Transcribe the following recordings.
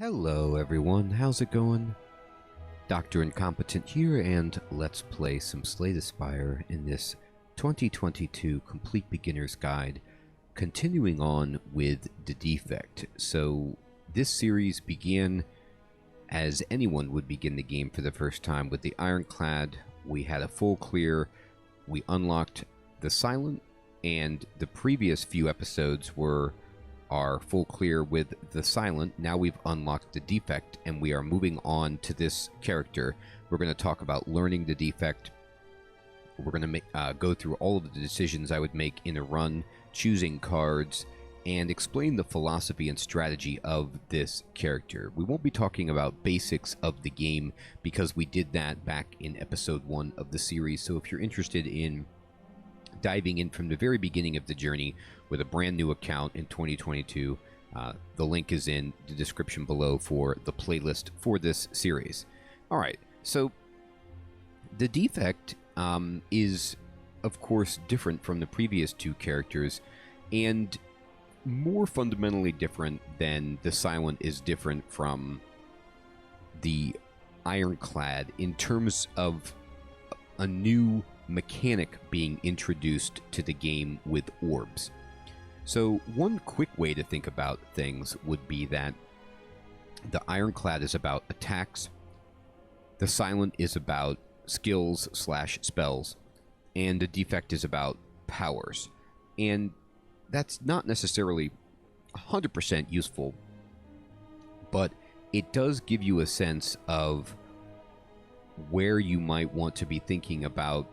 Hello everyone, how's it going? Dr. Incompetent here, and let's play some Slay the Spire in this 2022 Complete Beginner's Guide, continuing on with the Defect. So this series began as anyone would begin the game for the first time with the Ironclad. We had a full clear, we unlocked the Silent, and the previous few episodes were our full clear with the Silent. Now we've unlocked the Defect, and we are moving on to this character. We're going to talk about learning the Defect. We're going to go through all of the decisions I would make in a run, choosing cards, and explain the philosophy and strategy of this character. We won't be talking about basics of the game because we did that back in episode 1 of the series. So if you're interested in diving in from the very beginning of the journey with a brand new account in 2022, the link is in the description below for the playlist for this series. Alright, so the Defect is, of course, different from the previous two characters, and more fundamentally different than the Silent is different from the Ironclad in terms of a new mechanic being introduced to the game with orbs. So one quick way to think about things would be that the Ironclad is about attacks, the Silent is about skills / spells, and the Defect is about powers. And that's not necessarily 100% useful, but it does give you a sense of where you might want to be thinking about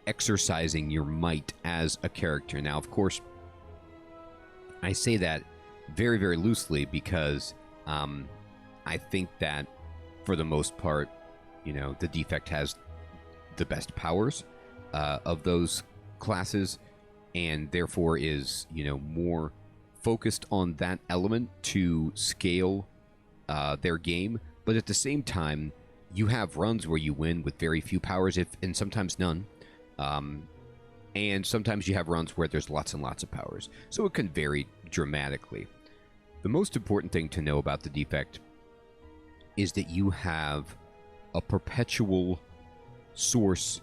exercising your might as a character. Now, of course, I say that very, very loosely because I think that for the most part, you know, the Defect has the best powers of those classes, and therefore is, you know, more focused on that element to scale their game. But at the same time, you have runs where you win with very few powers, and sometimes none. And sometimes you have runs where there's lots and lots of powers. So it can vary dramatically. The most important thing to know about the Defect is that you have a perpetual source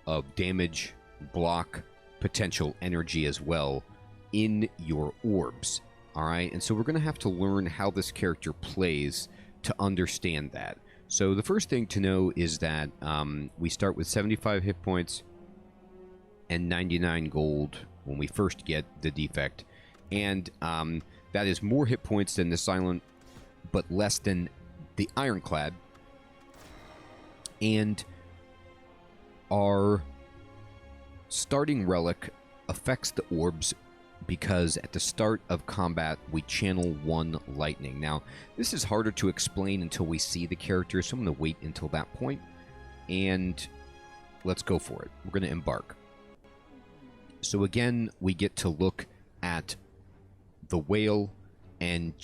of damage, block, potential energy as well in your orbs. Alright, and so we're going to have to learn how this character plays to understand that. So the first thing to know is that we start with 75 hit points and 99 gold when we first get the Defect, and that is more hit points than the Silent, but less than the Ironclad. And our starting relic affects the orbs because at the start of combat we channel 1 lightning. Now, this is harder to explain until we see the character, so I'm going to wait until that point, and let's go for it. We're going to embark. So again, we get to look at the whale and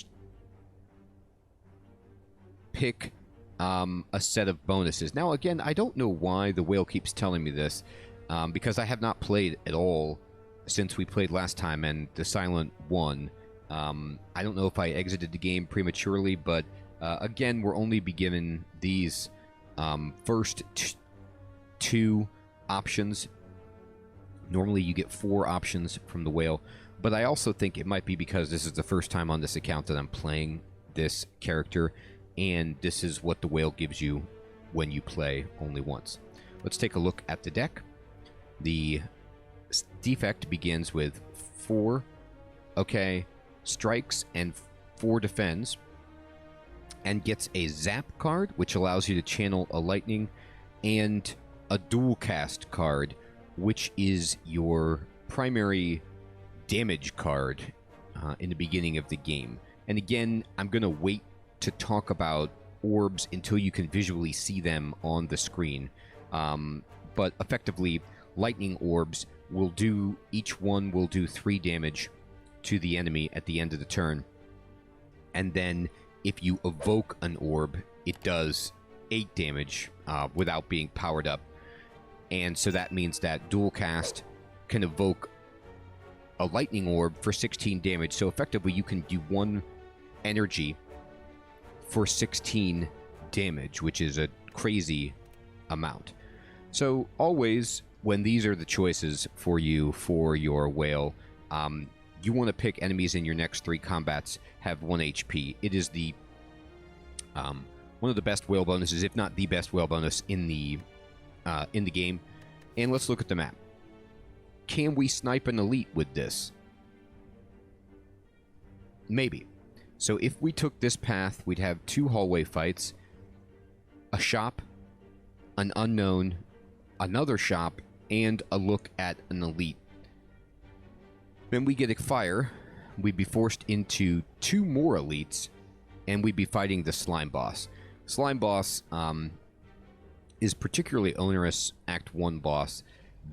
pick a set of bonuses. Now again, I don't know why the whale keeps telling me this, because I have not played at all since we played last time and the Silent won. I don't know if I exited the game prematurely, but again, we're only be given these first two options. Normally you get 4 options from the whale, but I also think it might be because this is the first time on this account that I'm playing this character, and this is what the whale gives you when you play only once. Let's take a look at the deck. The Defect begins with 4 strikes and 4 defends, and gets a zap card, which allows you to channel a lightning, and a dual cast card, which is your primary damage card in the beginning of the game. And again, I'm going to wait to talk about orbs until you can visually see them on the screen. But effectively, lightning orbs will do, each one will do 3 damage to the enemy at the end of the turn. And then if you evoke an orb, it does 8 damage without being powered up. And so that means that dual cast can evoke a lightning orb for 16 damage. So effectively you can do one energy for 16 damage, which is a crazy amount. So always, when these are the choices for you for your whale, you want to pick enemies in your next 3 combats have 1 HP. It is the one of the best whale bonuses, if not the best whale bonus in the game. And let's look at the map. Can we snipe an elite with this? Maybe. So if we took this path, we'd have 2 hallway fights, a shop, an unknown, another shop, and a look at an elite. Then we get a fire, we'd be forced into 2 more elites, and we'd be fighting the slime boss. Slime boss is particularly onerous Act 1 boss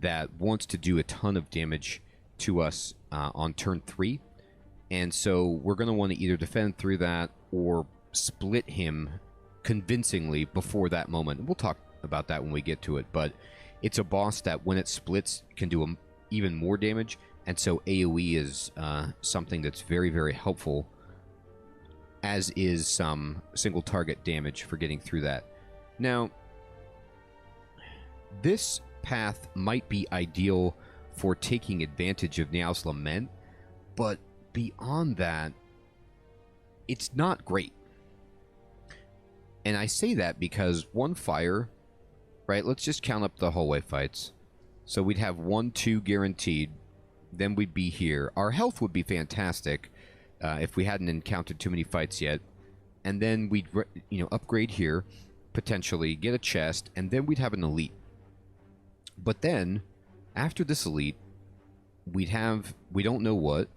that wants to do a ton of damage to us on turn 3. And so we're going to want to either defend through that or split him convincingly before that moment. We'll talk about that when we get to it, but it's a boss that when it splits can do even more damage, and so AoE is something that's very, very helpful, as is some single target damage for getting through that. Now, this path might be ideal for taking advantage of Niao's Lament, but beyond that, it's not great. And I say that because 1 fire, right? Let's just count up the hallway fights. So we'd have 1, 2 guaranteed. Then we'd be here. Our health would be fantastic if we hadn't encountered too many fights yet. And then we'd, upgrade here, potentially get a chest, and then we'd have an elite. But then, after this elite, we'd have, we don't know what,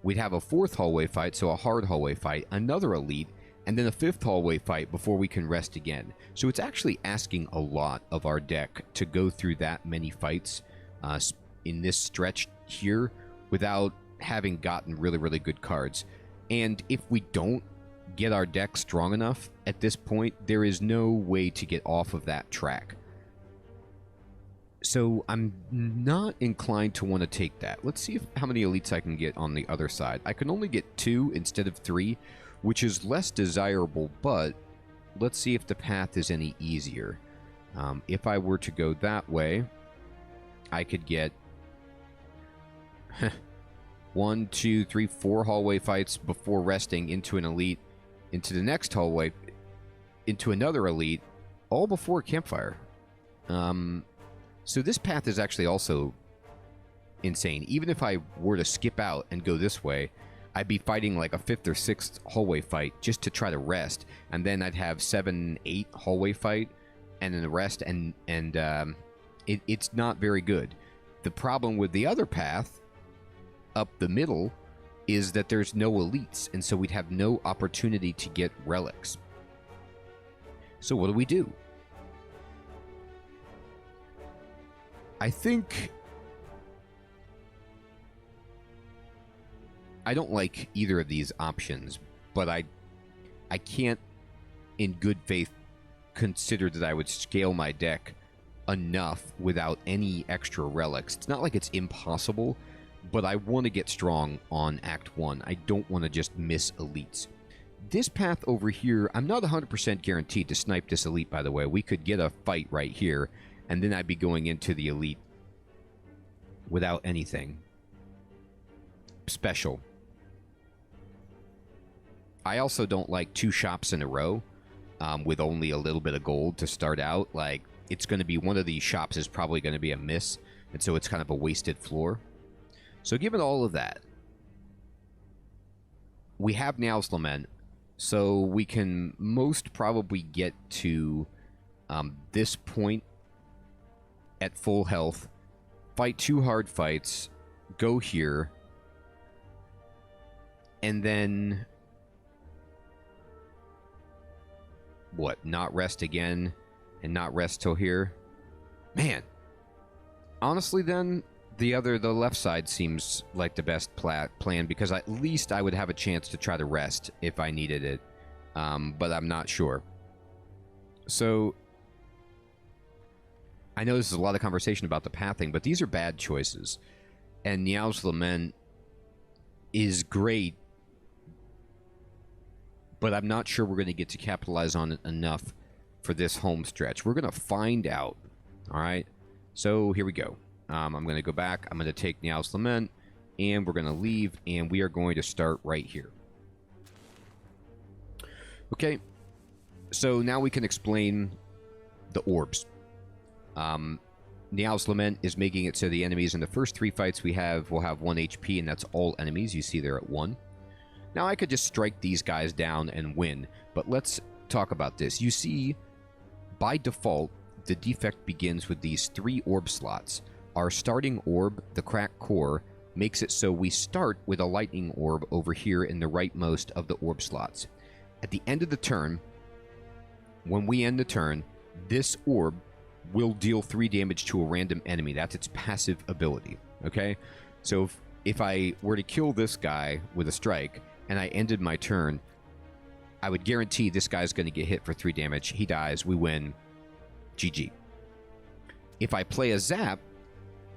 we'd have a 4th hallway fight, so a hard hallway fight, another elite, and then a 5th hallway fight before we can rest again. So it's actually asking a lot of our deck to go through that many fights in this stretch here without having gotten really, really good cards. And if we don't get our deck strong enough at this point, there is no way to get off of that track. So I'm not inclined to want to take that. Let's see how many elites I can get on the other side. I can only get 2 instead of 3, which is less desirable, but let's see if the path is any easier. If I were to go that way, I could get 1, 2, 3, 4 hallway fights before resting into an elite, into the next hallway, into another elite, all before campfire. So this path is actually also insane. Even if I were to skip out and go this way, I'd be fighting like a 5th or 6th hallway fight just to try to rest, and then I'd have 7, 8 hallway fight, and then the rest, and it's not very good. The problem with the other path, up the middle, is that there's no elites, and so we'd have no opportunity to get relics. So what do? I think I don't like either of these options, but I can't in good faith consider that I would scale my deck enough without any extra relics. It's not like it's impossible, but I want to get strong on Act 1. I don't want to just miss elites. This path over here, I'm not 100% guaranteed to snipe this elite, by the way. We could get a fight right here, and then I'd be going into the elite without anything special. I also don't like 2 shops in a row with only a little bit of gold to start out. Like, it's going to be one of these shops is probably going to be a miss, and so it's kind of a wasted floor. So given all of that, we have Niao's Lament, so we can most probably get to this point at full health, fight 2 hard fights, go here, and then what, not rest again and not rest till here? Man, honestly then, the left side seems like the best plan, because at least I would have a chance to try to rest if I needed it, but I'm not sure. So I know this is a lot of conversation about the pathing, but these are bad choices. And Niao's Lament is great but I'm not sure we're going to get to capitalize on it enough for this home stretch. We're going to find out. All right, so here we go. I'm going to go back. I'm going to take Niall's Lament, and we're going to leave, and we are going to start right here. Okay, so now we can explain the orbs. Niall's Lament is making it so the enemies in the first 3 fights we have will have 1 HP, and that's all enemies. You see they're at 1. Now, I could just strike these guys down and win, but let's talk about this. You see, by default, the Defect begins with these 3 orb slots. Our starting orb, the Cracked Core, makes it so we start with a lightning orb over here in the rightmost of the orb slots. At the end of the turn, when we end the turn, this orb will deal 3 damage to a random enemy. That's its passive ability, okay? So if I were to kill this guy with a strike, and I ended my turn, I would guarantee this guy's going to get hit for 3 damage. He dies. We win. GG. If I play a zap,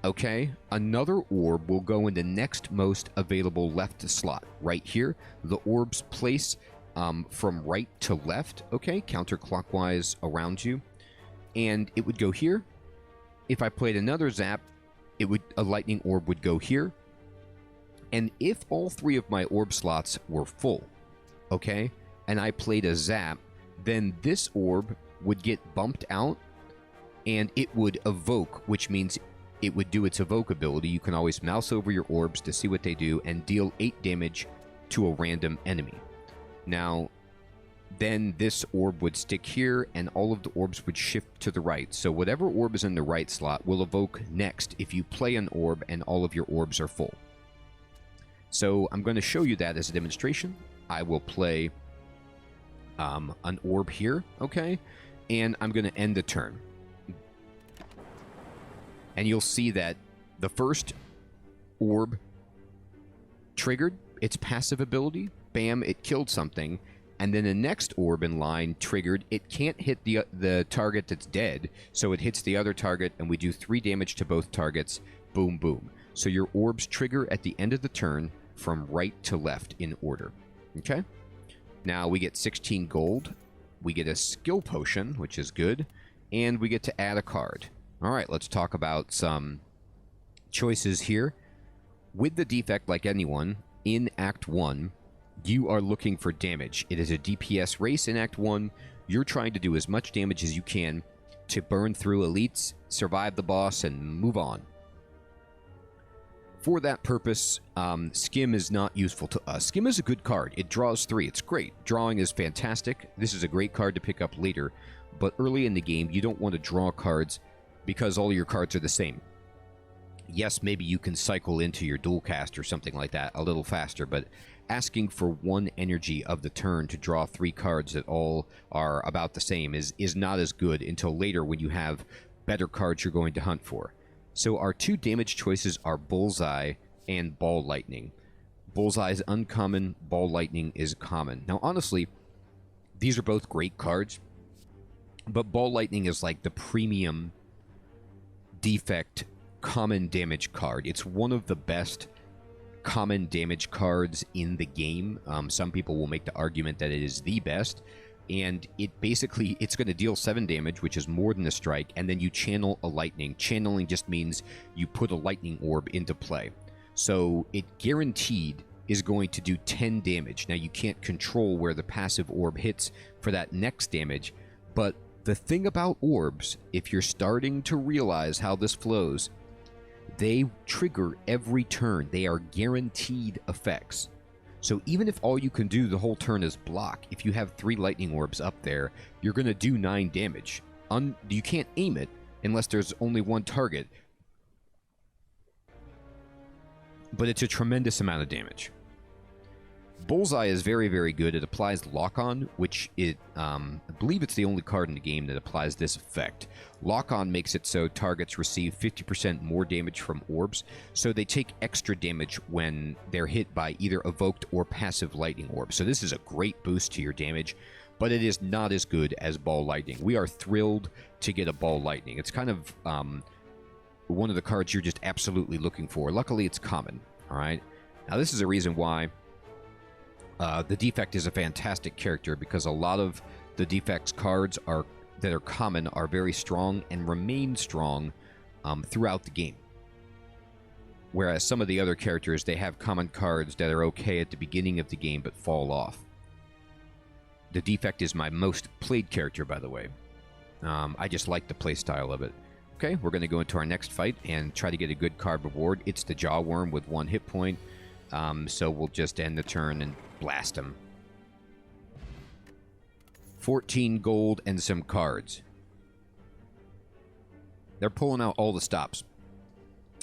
okay, another orb will go in the next most available left slot. Right here, the orbs place from right to left, okay, counterclockwise around you. And it would go here. If I played another zap, a lightning orb would go here. And if all 3 of my orb slots were full, okay, and I played a zap, then this orb would get bumped out, and it would evoke, which means it would do its evoke ability. You can always mouse over your orbs to see what they do, and deal 8 damage to a random enemy. Now, then this orb would stick here, and all of the orbs would shift to the right. So whatever orb is in the right slot will evoke next if you play an orb and all of your orbs are full. So I'm going to show you that as a demonstration. I will play an orb here, okay? And I'm going to end the turn. And you'll see that the first orb triggered its passive ability. Bam, it killed something. And then the next orb in line triggered. It can't hit the target that's dead, so it hits the other target, and we do 3 damage to both targets. Boom, boom. So your orbs trigger at the end of the turn from right to left in order. Okay? Now we get 16 gold. We get a skill potion, which is good. And we get to add a card. All right, let's talk about some choices here. With the Defect, like anyone, in Act 1, you are looking for damage. It is a DPS race in Act 1. You're trying to do as much damage as you can to burn through elites, survive the boss, and move on. For that purpose, Skim is not useful to us. Skim is a good card. It draws 3. It's great. Drawing is fantastic. This is a great card to pick up later. But early in the game, you don't want to draw cards because all your cards are the same. Yes, maybe you can cycle into your dual cast or something like that a little faster, but asking for 1 energy of the turn to draw 3 cards that all are about the same is not as good until later when you have better cards you're going to hunt for. So our 2 damage choices are Bullseye and Ball Lightning. Bullseye is uncommon, Ball Lightning is common. Now, honestly, these are both great cards, but Ball Lightning is like the premium Defect common damage card. It's one of the best common damage cards in the game. Some people will make the argument that it is the best, and it's going to deal 7 damage, which is more than a strike, and then you channel a lightning. Channeling just means you put a lightning orb into play. So it guaranteed is going to do 10 damage. Now, you can't control where the passive orb hits for that next damage, but the thing about orbs, if you're starting to realize how this flows, they trigger every turn. They are guaranteed effects. So even if all you can do the whole turn is block, if you have 3 lightning orbs up there, you're going to do 9 damage. You can't aim it unless there's only 1 target. But it's a tremendous amount of damage. Bullseye is very, very good. It applies Lock-On, which I believe it's the only card in the game that applies this effect. Lock-On makes it so targets receive 50% more damage from orbs, so they take extra damage when they're hit by either evoked or passive lightning orbs. So this is a great boost to your damage, but it is not as good as Ball Lightning. We are thrilled to get a Ball Lightning. It's kind of one of the cards you're just absolutely looking for. Luckily, it's common, all right? Now, this is a reason why The Defect is a fantastic character because a lot of the Defect's cards that are common are very strong and remain strong throughout the game. Whereas some of the other characters, they have common cards that are okay at the beginning of the game but fall off. The Defect is my most played character, by the way. I just like the playstyle of it. Okay, we're going to go into our next fight and try to get a good card reward. It's the Jawworm with 1 hit point. So we'll just end the turn and blast him. 14 gold and some cards. They're pulling out all the stops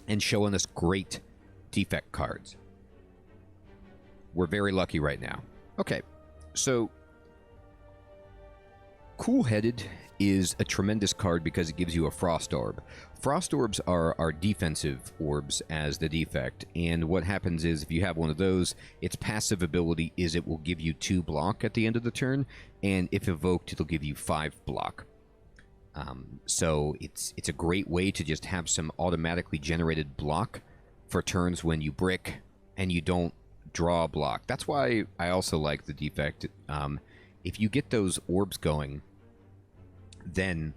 and showing us great Defect cards. We're very lucky right now. Okay, so Cool-Headed is a tremendous card because it gives you a Frost Orb. Frost Orbs are defensive orbs as the Defect, and what happens is if you have one of those, its passive ability is it will give you 2 block at the end of the turn, and if evoked, it'll give you 5 block. So it's a great way to just have some automatically generated block for turns when you brick and you don't draw a block. That's why I also like the Defect. If you get those orbs going, then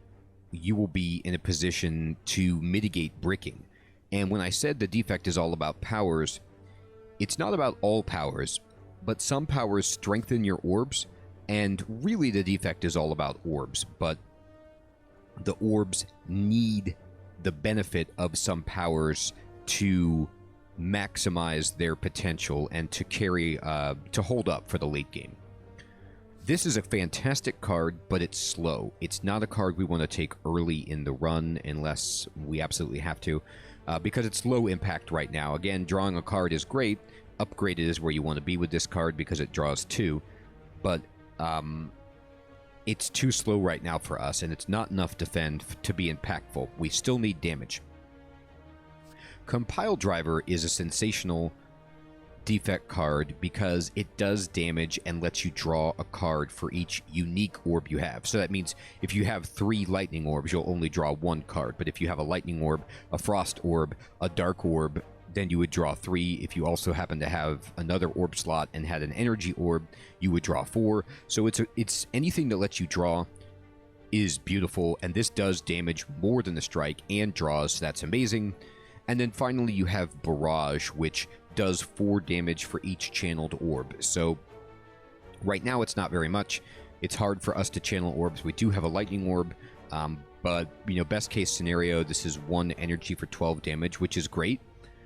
you will be in a position to mitigate bricking. And when I said the Defect is all about powers, it's not about all powers, but some powers strengthen your orbs, and really the Defect is all about orbs, but the orbs need the benefit of some powers to maximize their potential and to carry, to hold up for the late game. This is a fantastic card, but it's slow. It's not a card we want to take early in the run unless we absolutely have to, because it's low impact right now. Again, drawing a card is great. Upgraded is where you want to be with this card because it draws 2, but it's too slow right now for us, and it's not enough defend to be impactful. We still need damage. Compile Driver is a sensational Defect card because it does damage and lets you draw a card for each unique orb you have. So that means if you have 3 lightning orbs, you'll only draw 1 card. But if you have a lightning orb, a frost orb, a dark orb, then you would draw 3. If you also happen to have another orb slot and had an energy orb, you would draw 4. So it's anything that lets you draw is beautiful, and this does damage more than the strike and draws, so that's amazing. And then finally you have Barrage, which does 4 damage for each channeled orb. So right now it's not very much. It's hard for us to channel orbs. We do have a lightning orb, but best case scenario, this is 1 energy for 12 damage, which is great.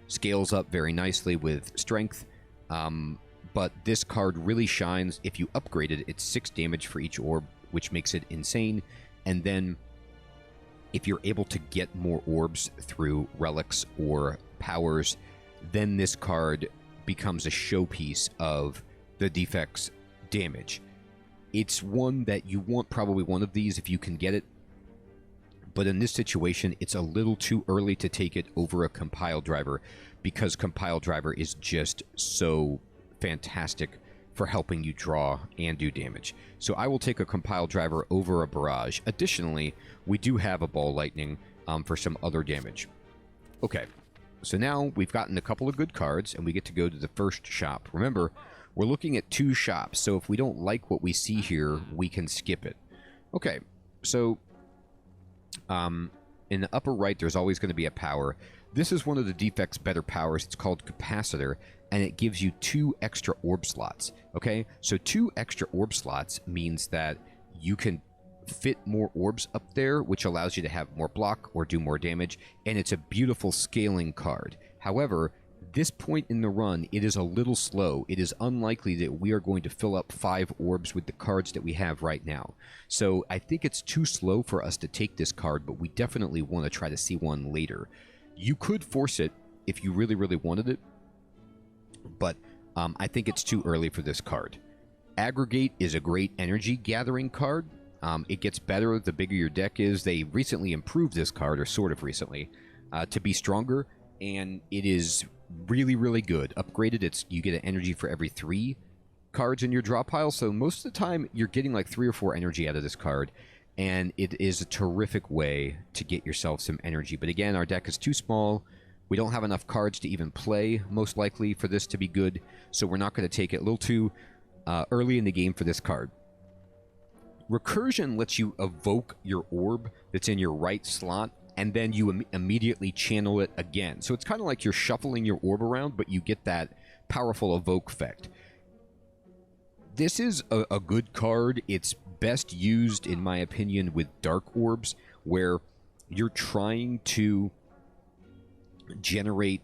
Scales up very nicely with strength, but this card really shines. If you upgrade it, it's 6 damage for each orb, which makes it insane. And then if you're able to get more orbs through relics or powers, then this card becomes a showpiece of the Defect's damage. It's one that you want probably one of these if you can get it, but in this situation, it's a little too early to take it over a Compile Driver because Compile Driver is just so fantastic for helping you draw and do damage. So I will take a Compile Driver over a Barrage. Additionally, we do have a Ball Lightning for some other damage. Okay. So now we've gotten a couple of good cards, and we get to go to the first shop. Remember, we're looking at 2 shops, so if we don't like what we see here, we can skip it. Okay, so in the upper right, there's always going to be a power. This is one of the Defect's better powers. It's called Capacitor, and it gives you 2 extra orb slots. Okay, so 2 extra orb slots means that you can fit more orbs up there, which allows you to have more block or do more damage, and it's a beautiful scaling card. However, this point in the run, it is a little slow. It is unlikely that we are going to fill up 5 orbs with the cards that we have right now. So I think it's too slow for us to take this card, but we definitely want to try to see one later. You could force it if you really, really wanted it, but I think it's too early for this card. Aggregate is a great energy gathering card. It gets better the bigger your deck is. They recently improved this card, or sort of recently, to be stronger, and it is really, really good. Upgraded, you get an energy for every 3 cards in your draw pile, so most of the time you're getting like 3 or 4 energy out of this card, and it is a terrific way to get yourself some energy. But again, our deck is too small. We don't have enough cards to even play, most likely, for this to be good, so we're not going to take it. A little too early in the game for this card. Recursion lets you evoke your orb that's in your right slot, and then you immediately channel it again. So it's kind of like you're shuffling your orb around, but you get that powerful evoke effect. This is a good card. It's best used, in my opinion, with dark orbs, where you're trying to generate,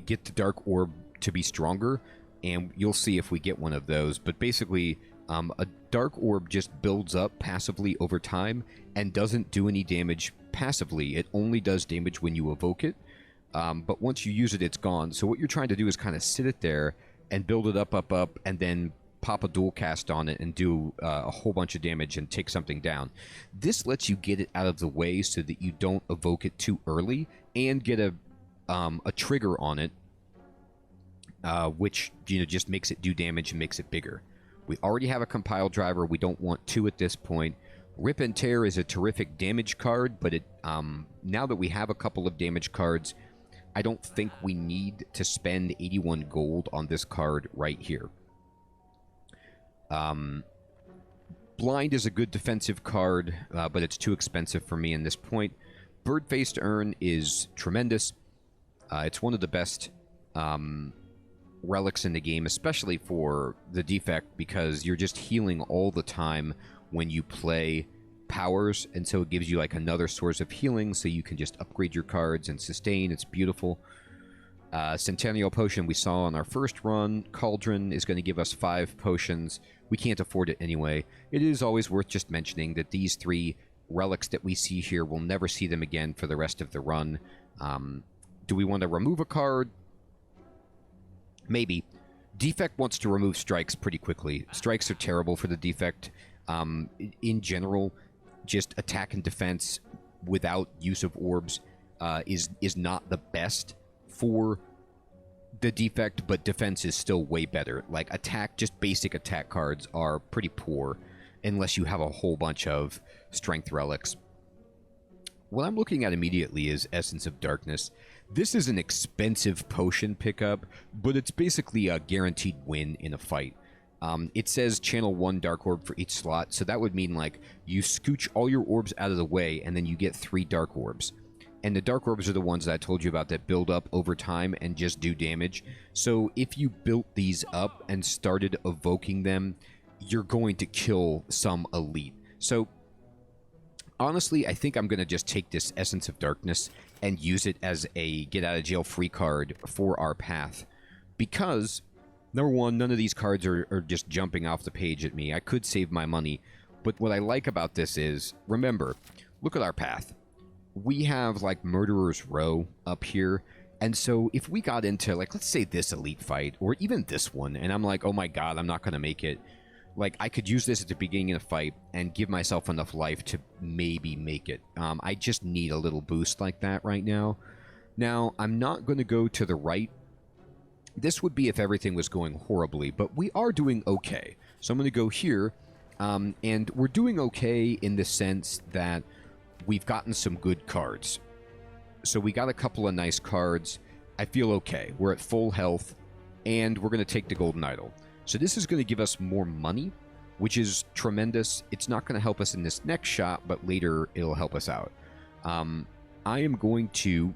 get the dark orb to be stronger, and you'll see if we get one of those. But basically, a dark orb just builds up passively over time and doesn't do any damage passively. It only does damage when you evoke it, but once you use it, it's gone. So what you're trying to do is kind of sit it there and build it up, and then pop a dual cast on it and do a whole bunch of damage and take something down. This lets you get it out of the way so that you don't evoke it too early and get a trigger on it, which just makes it do damage and makes it bigger. We already have a compile driver. We don't want two at this point. Rip and Tear is a terrific damage card, but it now that we have a couple of damage cards, I don't think we need to spend 81 gold on this card right here. Blind is a good defensive card, but it's too expensive for me in this point. Bird-Faced Urn is tremendous. It's one of the best relics in the game, especially for the Defect, because you're just healing all the time when you play powers, and so it gives you like another source of healing, so you can just upgrade your cards and sustain. It's beautiful. Centennial Potion we saw on our first run. Cauldron is going to give us 5 potions. We can't afford it anyway. It is always worth just mentioning that these 3 relics that we see here, we'll never see them again for the rest of the run. Do we want to remove a card? Maybe. Defect wants to remove strikes pretty quickly. Strikes are terrible for the Defect. In general, just attack and defense without use of orbs is not the best for the Defect, but defense is still way better. Like attack, just basic attack cards are pretty poor unless you have a whole bunch of strength relics. What I'm looking at immediately is Essence of Darkness. This is an expensive potion pickup, but it's basically a guaranteed win in a fight. It says channel 1 Dark Orb for each slot, so that would mean like you scooch all your orbs out of the way and then you get 3 Dark Orbs. And the Dark Orbs are the ones that I told you about that build up over time and just do damage. So if you built these up and started evoking them, you're going to kill some elite. So honestly, I think I'm going to just take this Essence of Darkness and use it as a get-out-of-jail-free card for our path. Because, number one, none of these cards are just jumping off the page at me. I could save my money. But what I like about this is, remember, look at our path. We have, like, Murderer's Row up here. And so if we got into, like, let's say this elite fight, or even this one, and I'm like, oh my god, I'm not going to make it. Like, I could use this at the beginning of the fight and give myself enough life to maybe make it. I just need a little boost like that right now. Now, I'm not going to go to the right. This would be if everything was going horribly, but we are doing okay. So I'm going to go here, and we're doing okay in the sense that we've gotten some good cards. So we got a couple of nice cards. I feel okay. We're at full health, and we're going to take the Golden Idol. So this is going to give us more money, which is tremendous. It's not going to help us in this next shot, but later it'll help us out. I am going to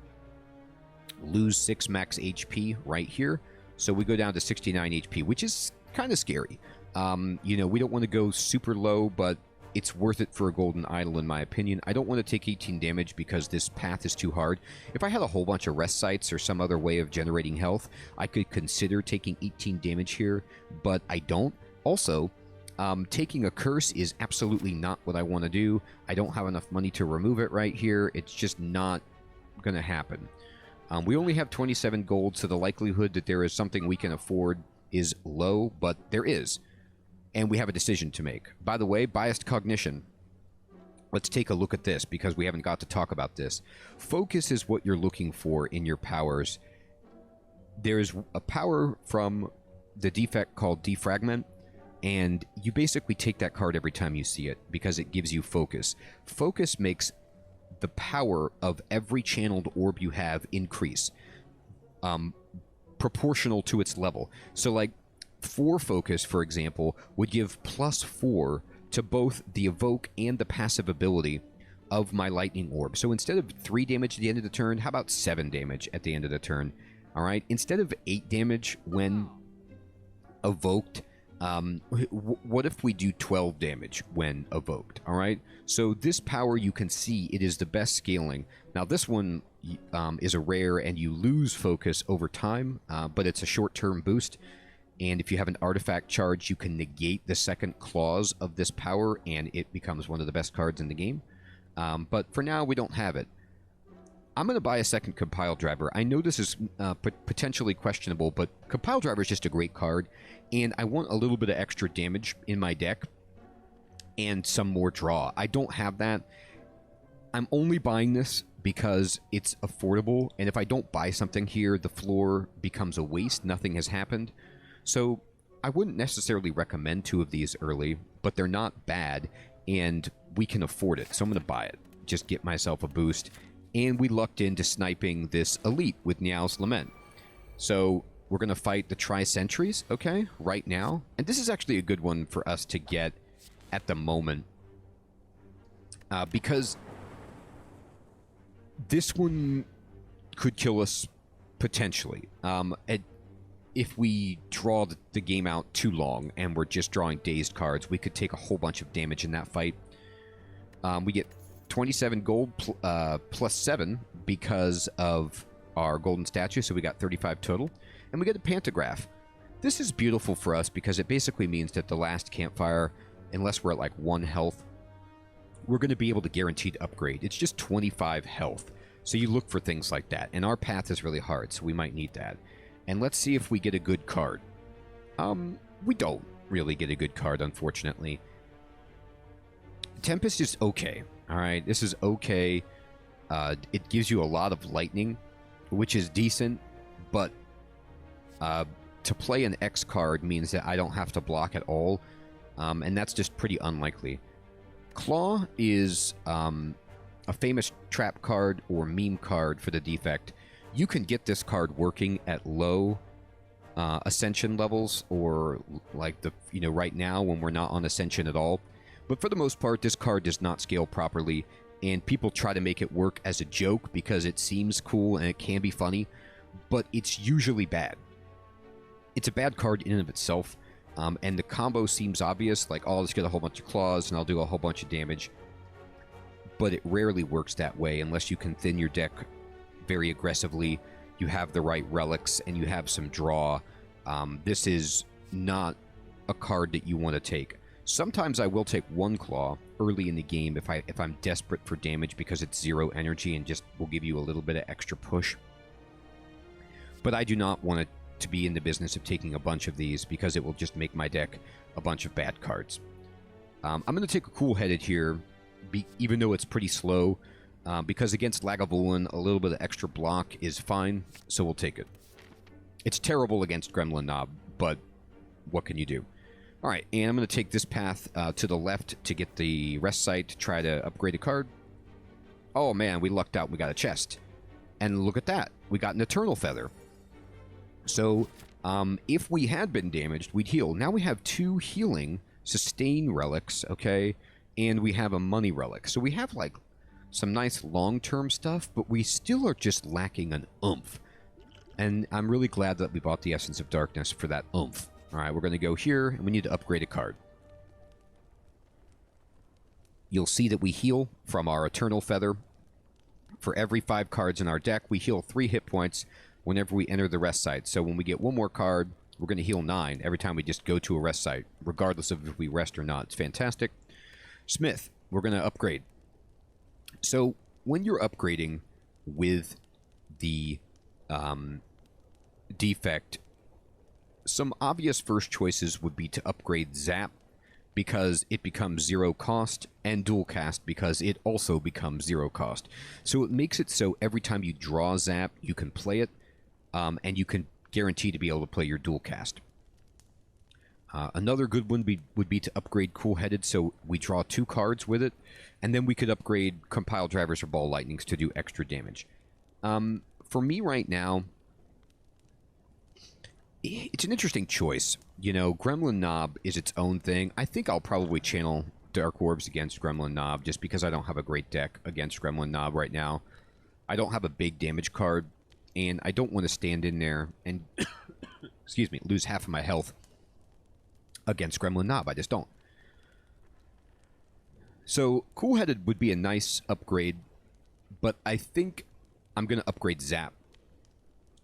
lose 6 max HP right here. So we go down to 69 HP, which is kind of scary. You know, we don't want to go super low, but it's worth it for a Golden Idol in my opinion. I don't want to take 18 damage because this path is too hard. If I had a whole bunch of rest sites or some other way of generating health, I could consider taking 18 damage here, but I don't. Also, taking a curse is absolutely not what I want to do. I don't have enough money to remove it right here. It's just not going to happen. We only have 27 gold, so the likelihood that there is something we can afford is low, but there is. And we have a decision to make. By the way, biased cognition. Let's take a look at this because we haven't got to talk about this. Focus is what you're looking for in your powers. There's a power from the Defect called Defragment, and you basically take that card every time you see it because it gives you focus. Focus makes the power of every channeled orb you have increase, proportional to its level. So, like, 4 focus, for example, would give +4 to both the evoke and the passive ability of my lightning orb. So instead of 3 damage at the end of the turn, how about 7 damage at the end of the turn? All right, instead of 8 damage when evoked, what if we do 12 damage when evoked? All right, so this power, you can see it is the best scaling. Now this one is a rare and you lose focus over time, but it's a short-term boost. And if you have an artifact charge, you can negate the second clause of this power, and it becomes one of the best cards in the game. But for now, we don't have it. I'm going to buy a second Compile Driver. I know this is potentially questionable, but Compile Driver is just a great card, and I want a little bit of extra damage in my deck and some more draw. I don't have that. I'm only buying this because it's affordable, and if I don't buy something here, the floor becomes a waste. Nothing has happened. So I wouldn't necessarily recommend 2 of these early, but they're not bad, and we can afford it. So I'm going to buy it. Just get myself a boost. And we lucked into sniping this elite with Niao's Lament. So we're going to fight the Tri-Sentries, okay, right now. And this is actually a good one for us to get at the moment. Because this one could kill us potentially. If we draw the game out too long and we're just drawing dazed cards, we could take a whole bunch of damage in that fight. We get 27 gold plus 7 because of our golden statue, so we got 35 total. And we get a pantograph. This is beautiful for us because it basically means that the last campfire, unless we're at like 1 health, we're going to be able to guaranteed upgrade. It's just 25 health. So you look for things like that. And our path is really hard, so we might need that. And let's see if we get a good card. We don't really get a good card, unfortunately. Tempest is okay. All right, this is okay. It gives you a lot of lightning, which is decent, but to play an X card means that I don't have to block at all, and that's just pretty unlikely. Claw is a famous trap card or meme card for the Defect. You can get this card working at low Ascension levels, or like right now when we're not on Ascension at all. But for the most part, this card does not scale properly, and people try to make it work as a joke because it seems cool and it can be funny, but it's usually bad. It's a bad card in and of itself, and the combo seems obvious, like, oh, I'll just get a whole bunch of claws and I'll do a whole bunch of damage. But it rarely works that way unless you can thin your deck very aggressively, you have the right relics, and you have some draw. This is not a card that you want to take. Sometimes I will take 1 claw early in the game if I'm desperate for damage because it's 0 energy and just will give you a little bit of extra push. But I do not want to be in the business of taking a bunch of these because it will just make my deck a bunch of bad cards. I'm going to take a cool-headed here, even though it's pretty slow, because against Lagavulin, a little bit of extra block is fine, so we'll take it. It's terrible against Gremlin Knob, but what can you do? All right, and I'm going to take this path to the left to get the rest site to try to upgrade a card. Oh man, we lucked out. We got a chest. And look at that. We got an Eternal Feather. So if we had been damaged, we'd heal. Now we have 2 healing sustain relics, okay? And we have a money relic. So we have like some nice long-term stuff, but we still are just lacking an oomph. And I'm really glad that we bought the Essence of Darkness for that oomph. All right, we're going to go here, and we need to upgrade a card. You'll see that we heal from our Eternal Feather. For every 5 cards in our deck, we heal 3 hit points whenever we enter the rest site. So when we get 1 more card, we're going to heal 9 every time we just go to a rest site, regardless of if we rest or not. It's fantastic. Smith, we're going to upgrade. So when you're upgrading with the Defect, some obvious first choices would be to upgrade Zap because it becomes 0 cost, and Dual Cast because it also becomes 0 cost. So it makes it so every time you draw Zap, you can play it, and you can guarantee to be able to play your Dual Cast. Another good one would be to upgrade Cool-Headed, so we draw 2 cards with it, and then we could upgrade Compile Drivers or Ball Lightnings to do extra damage. For me right now, It's an interesting choice. You know, Gremlin Knob is its own thing. I think I'll probably channel Dark Orbs against Gremlin Knob just because I don't have a great deck against Gremlin Knob right now. I don't have a big damage card, and I don't want to stand in there and, excuse me, lose half of my health against Gremlin Knob. I just don't. So, Cool-Headed would be a nice upgrade, but I think I'm going to upgrade Zap.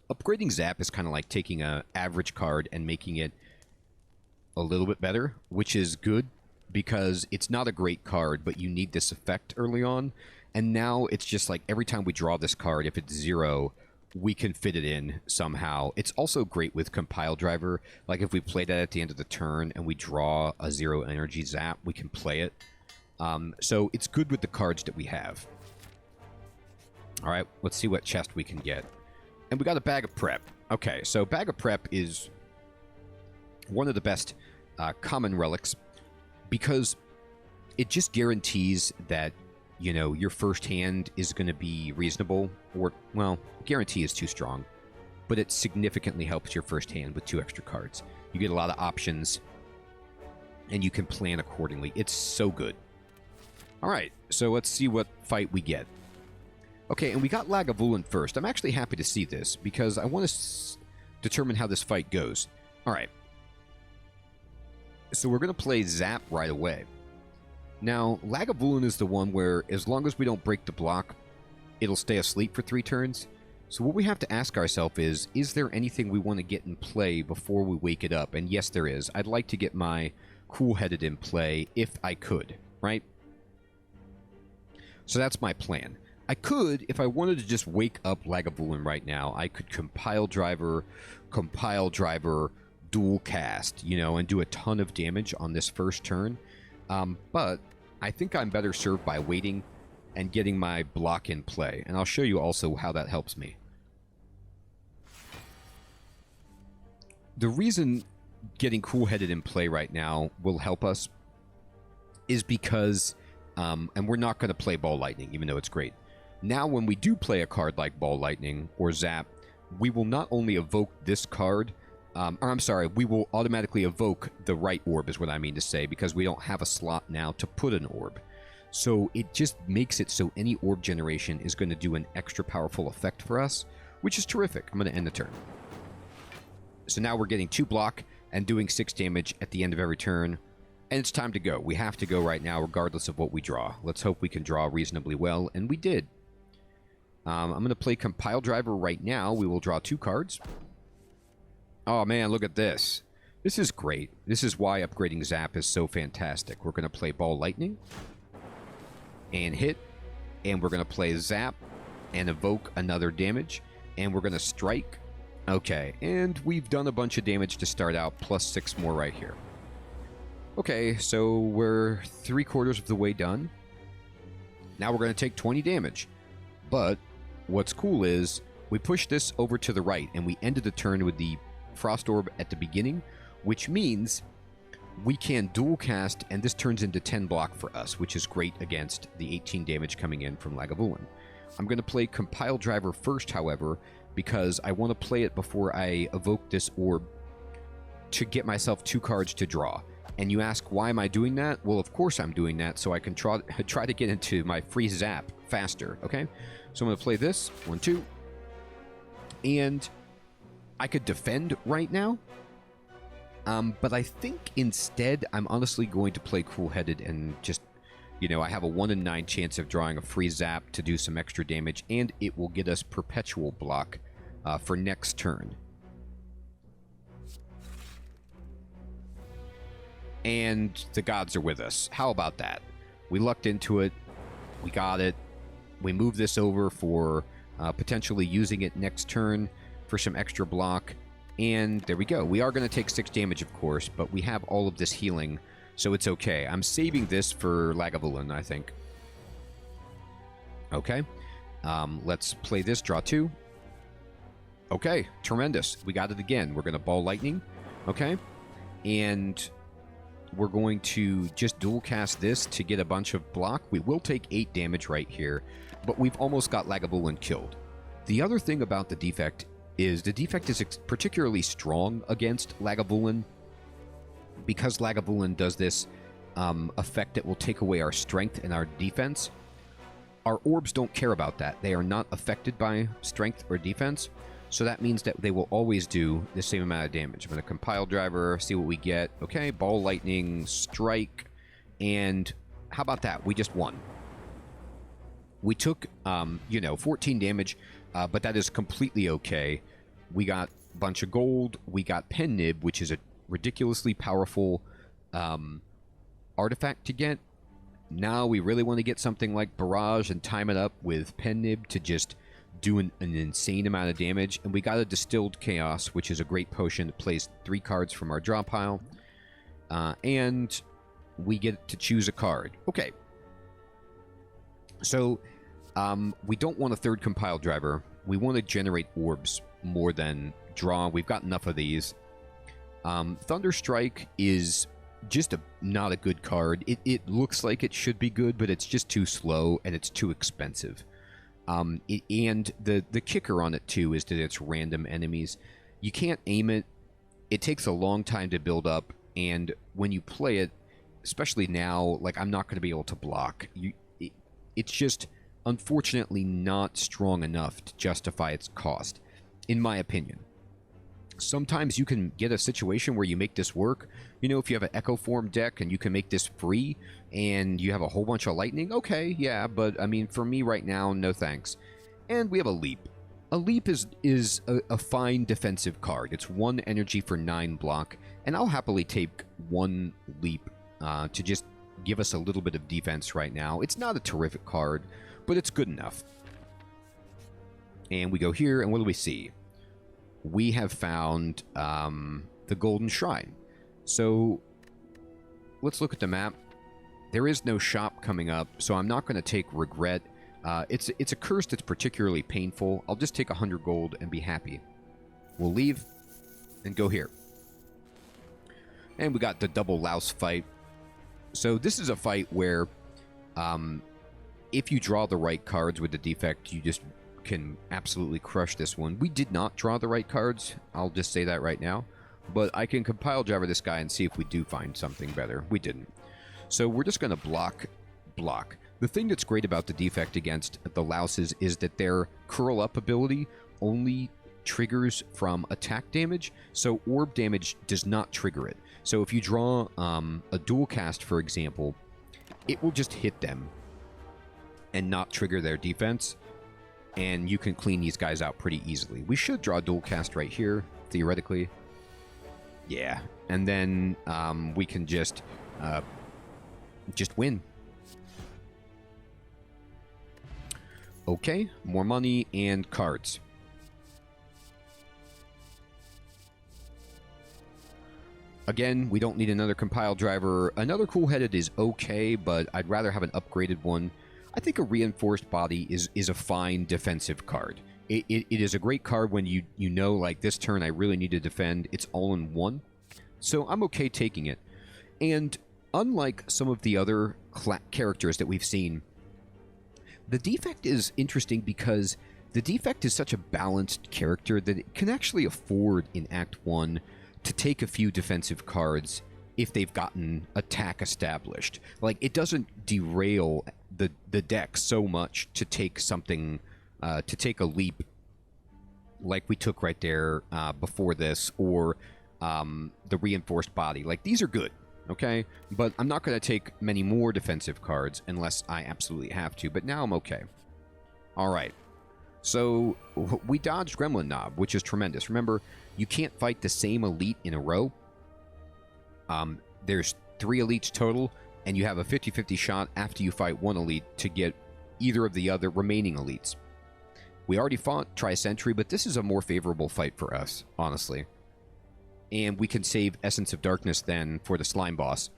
Upgrading Zap is kind of like taking an average card and making it a little bit better, which is good because it's not a great card, but you need this effect early on. And now it's just like every time we draw this card, if it's 0, we can fit it in somehow. It's also great with Compile Driver. Like if we play that at the end of the turn and we draw a 0 energy Zap, we can play it. So it's good with the cards that we have. All right, let's see what chest we can get. And we got a Bag of Prep. Okay, so Bag of Prep is one of the best common relics because it just guarantees that, you know, your first hand is going to be reasonable. Or, well, guarantee is too strong. But it significantly helps your first hand with 2 extra cards. You get a lot of options, and you can plan accordingly. It's so good. Alright, so let's see what fight we get. Okay, and we got Lagavulin first. I'm actually happy to see this, because I want to determine how this fight goes. Alright. So we're going to play Zap right away. Now, Lagavulin is the one where, as long as we don't break the block, it'll stay asleep for 3 turns. So what we have to ask ourselves is there anything we want to get in play before we wake it up? And yes, there is. I'd like to get my Cool-Headed in play if I could, right? So that's my plan. I could, if I wanted to just wake up Lagavulin right now, I could Compile Driver, dual cast, you know, and do a ton of damage on this first turn. But I think I'm better served by waiting and getting my block in play. And I'll show you also how that helps me. The reason getting Cool-Headed in play right now will help us is because, and we're not going to play Ball Lightning, even though it's great. Now, when we do play a card like Ball Lightning or Zap, we will not only evoke this card, we will automatically evoke the right orb, is what I mean to say, because we don't have a slot now to put an orb. So it just makes it so any orb generation is going to do an extra powerful effect for us, which is terrific. I'm going to end the turn. So now we're getting 2 block and doing 6 damage at the end of every turn. And it's time to go. We have to go right now, regardless of what we draw. Let's hope we can draw reasonably well, and we did. I'm going to play Compile Driver right now. We will draw 2 cards. Oh, man, look at this. This is great. This is why upgrading Zap is so fantastic. We're going to play Ball Lightning and hit, and we're going to play Zap and evoke another damage, and we're going to strike. Okay, and we've done a bunch of damage to start out, plus 6 more right here. Okay, so we're 3/4 of the way done. Now we're going to take 20 damage. But what's cool is we push this over to the right, and we ended the turn with the Frost Orb at the beginning, which means we can dual cast, and this turns into 10 block for us, which is great against the 18 damage coming in from Lagavulin. I'm going to play Compile Driver first, however, because I want to play it before I evoke this orb to get myself 2 cards to draw. And you ask, why am I doing that? Well, of course I'm doing that, so I can try to get into my free Zap faster, okay? So I'm going to play this, 1, 2. And I could defend right now. But I think instead, I'm honestly going to play Cool-Headed and just, you know, I have a 1 in 9 chance of drawing a free Zap to do some extra damage, and it will get us Perpetual block for next turn. And the gods are with us. How about that? We lucked into it. We got it. We move this over for potentially using it next turn for some extra block. And there we go. We are going to take 6 damage, of course, but we have all of this healing, so it's okay. I'm saving this for Lagavulin, I think. Okay. Let's play this. Draw 2. Okay. Tremendous. We got it again. We're going to Ball Lightning. Okay. And we're going to just dual cast this to get a bunch of block. We will take 8 damage right here, but we've almost got Lagavulin killed. The other thing about the Defect is the Defect is particularly strong against Lagavulin, because Lagavulin does this effect that will take away our strength and our defense. Our orbs don't care about that. They are not affected by strength or defense, so that means that they will always do the same amount of damage. I'm going to compile driver, see what we get. Okay, ball lightning, strike, and how about that? We just won. We took, 14 damage, but that is completely okay. We got a bunch of gold. We got Pen Nib, which is a ridiculously powerful artifact to get. Now we really want to get something like Barrage and time it up with Pen Nib to just do an insane amount of damage. And we got a Distilled Chaos, which is a great potion that plays 3 cards from our draw pile. And we get to choose a card. Okay. So we don't want a third compile driver. We want to generate orbs more than draw. We've got enough of these. Thunderstrike is just not a good card. It looks like it should be good, but it's just too slow and it's too expensive. And the kicker on it too is that it's random enemies. You can't aim it. It takes a long time to build up, and when you play it, especially now, like, I'm not going to be able to block. It's just unfortunately not strong enough to justify its cost, in my opinion. Sometimes you can get a situation where you make this work. You know, if you have an Echo Form deck and you can make this free and you have a whole bunch of lightning, okay, yeah, but I mean, for me right now, no thanks. And we have a Leap. A Leap is a fine defensive card. It's 1 energy for 9 block, and I'll happily take 1 Leap to just give us a little bit of defense right now. It's not a terrific card, but it's good enough. And we go here, and what do we see? We have found the Golden Shrine. So let's look at the map. There is no shop coming up, so I'm not going to take Regret. It's a curse that's particularly painful. I'll just take 100 gold and be happy. We'll leave and go here. And we got the double louse fight. So this is a fight where if you draw the right cards with the Defect, you just can absolutely crush this one. We did not draw the right cards. I'll just say that right now. But I can compile driver this guy and see if we do find something better. We didn't. So we're just going to block. The thing that's great about the Defect against the louses is that their curl up ability only triggers from attack damage, so orb damage does not trigger it. So if you draw a dual cast, for example, it will just hit them and not trigger their defense, and you can clean these guys out pretty easily. We should draw a dual cast right here, theoretically. Yeah, and then we can just win. Okay, more money and cards. Again, we don't need another compile driver. Another cool-headed is okay, but I'd rather have an upgraded one. I think a reinforced body is a fine defensive card. It is a great card when you know, like, this turn I really need to defend. It's all in one. So I'm okay taking it. And unlike some of the other characters that we've seen, the Defect is interesting because the Defect is such a balanced character that it can actually afford in Act 1 to take a few defensive cards if they've gotten attack established. Like, it doesn't derail the deck so much to take something, to take a leap like we took right there before this, or the reinforced body. Like, these are good, okay? But I'm not going to take many more defensive cards unless I absolutely have to, but now I'm okay. All right. So we dodged Gremlin Knob, which is tremendous. Remember, you can't fight the same elite in a row. There's 3 elites total, and you have a 50-50 shot after you fight 1 elite to get either of the other remaining elites. We already fought Tri-Sentry, but this is a more favorable fight for us, honestly. And we can save Essence of Darkness then for the Slime Boss.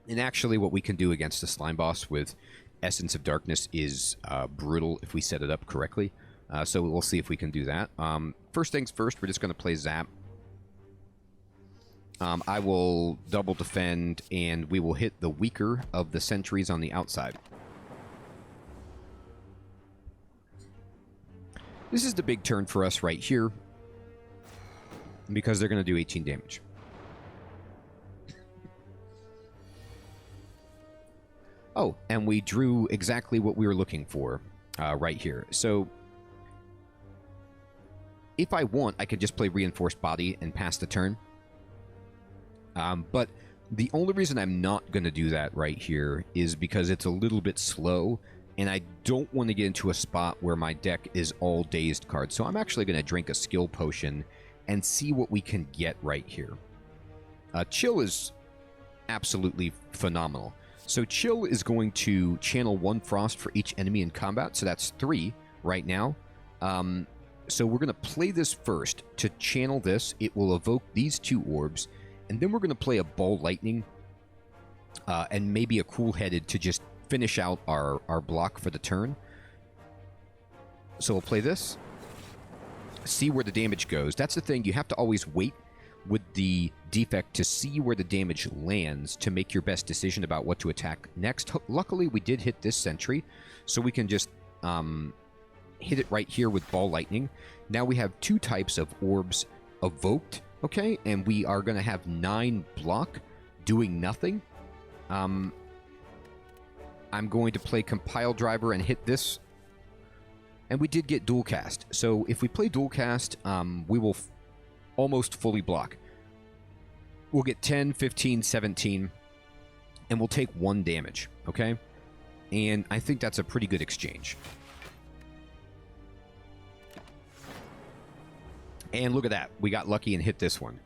And actually what we can do against the Slime Boss with Essence of Darkness is brutal if we set it up correctly. So we'll see if we can do that. First things first, we're just going to play Zap. I will double defend, and we will hit the weaker of the sentries on the outside. This is the big turn for us right here, because they're going to do 18 damage. Oh, and we drew exactly what we were looking for right here. So, if I want, I could just play Reinforced Body and pass the turn. But the only reason I'm not going to do that right here is because it's a little bit slow, and I don't want to get into a spot where my deck is all dazed cards. So I'm actually going to drink a skill potion and see what we can get right here. Chill is absolutely phenomenal. So Chill is going to channel 1 Frost for each enemy in combat, so that's 3 right now. So we're going to play this first. To channel this, it will evoke these 2 orbs, and then we're going to play a Ball Lightning and maybe a Cool-Headed to just finish out our block for the turn. So we'll play this, see where the damage goes. That's the thing, you have to always wait with the Defect to see where the damage lands to make your best decision about what to attack next. Luckily, we did hit this sentry, so we can just hit it right here with Ball Lightning. Now we have 2 types of orbs evoked, okay? And we are going to have 9 block doing nothing. I'm going to play Compile Driver and hit this. And we did get Dual Cast. So if we play Dual Cast, we will almost fully block. We'll get 10, 15, 17, and we'll take 1 damage, okay? And I think that's a pretty good exchange. And look at that. We got lucky and hit this one.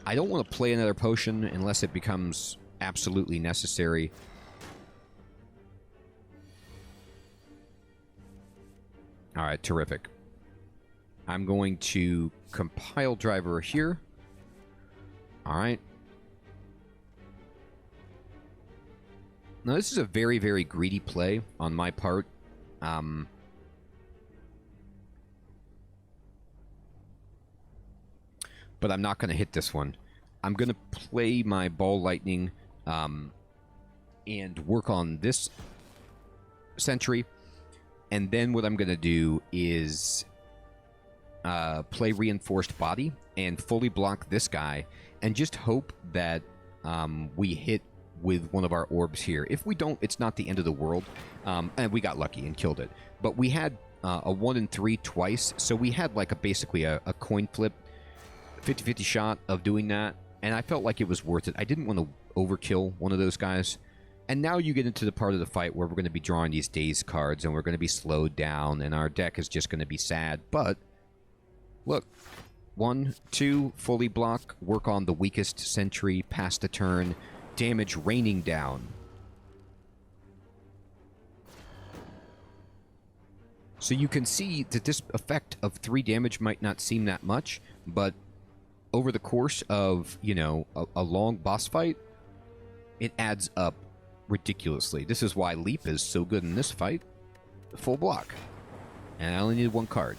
I don't want to play another potion unless it becomes absolutely necessary. All right, terrific. I'm going to Compile Driver here. All right. Now, this is a very, very greedy play on my part. But I'm not going to hit this one. I'm going to play my Ball Lightning and work on this sentry. And then what I'm going to do is play Reinforced Body and fully block this guy and just hope that we hit with one of our orbs here. If we don't, it's not the end of the world. And we got lucky and killed it. But we had a 1 in 3 twice, so we had like basically a coin flip 50-50 shot of doing that, and I felt like it was worth it. I didn't want to overkill one of those guys. And now you get into the part of the fight where we're going to be drawing these daze cards, and we're going to be slowed down, and our deck is just going to be sad. But, look. 1, 2, fully block, work on the weakest sentry, pass the turn, damage raining down. So you can see that this effect of 3 damage might not seem that much, but over the course of, you know, a long boss fight, it adds up ridiculously. This is why Leap is so good in this fight. Full block. And I only needed 1 card.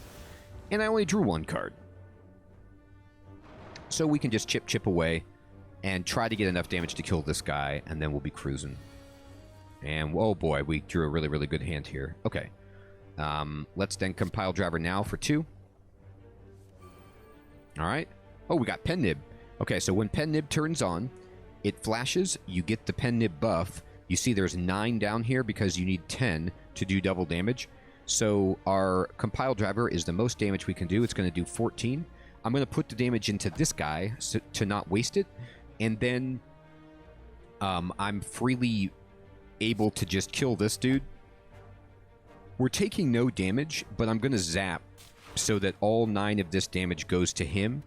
And I only drew 1 card. So we can just chip away and try to get enough damage to kill this guy, and then we'll be cruising. And, oh boy, we drew a really, really good hand here. Okay. Let's then Compile Driver now for 2. Alright. Oh, we got Pen Nib. Okay, so when Pen Nib turns on, it flashes, you get the Pen Nib buff. You see there's 9 down here because you need 10 to do double damage. So our Compile Driver is the most damage we can do. It's going to do 14. I'm going to put the damage into this guy to not waste it. And then I'm freely able to just kill this dude. We're taking no damage, but I'm going to zap so that all 9 of this damage goes to him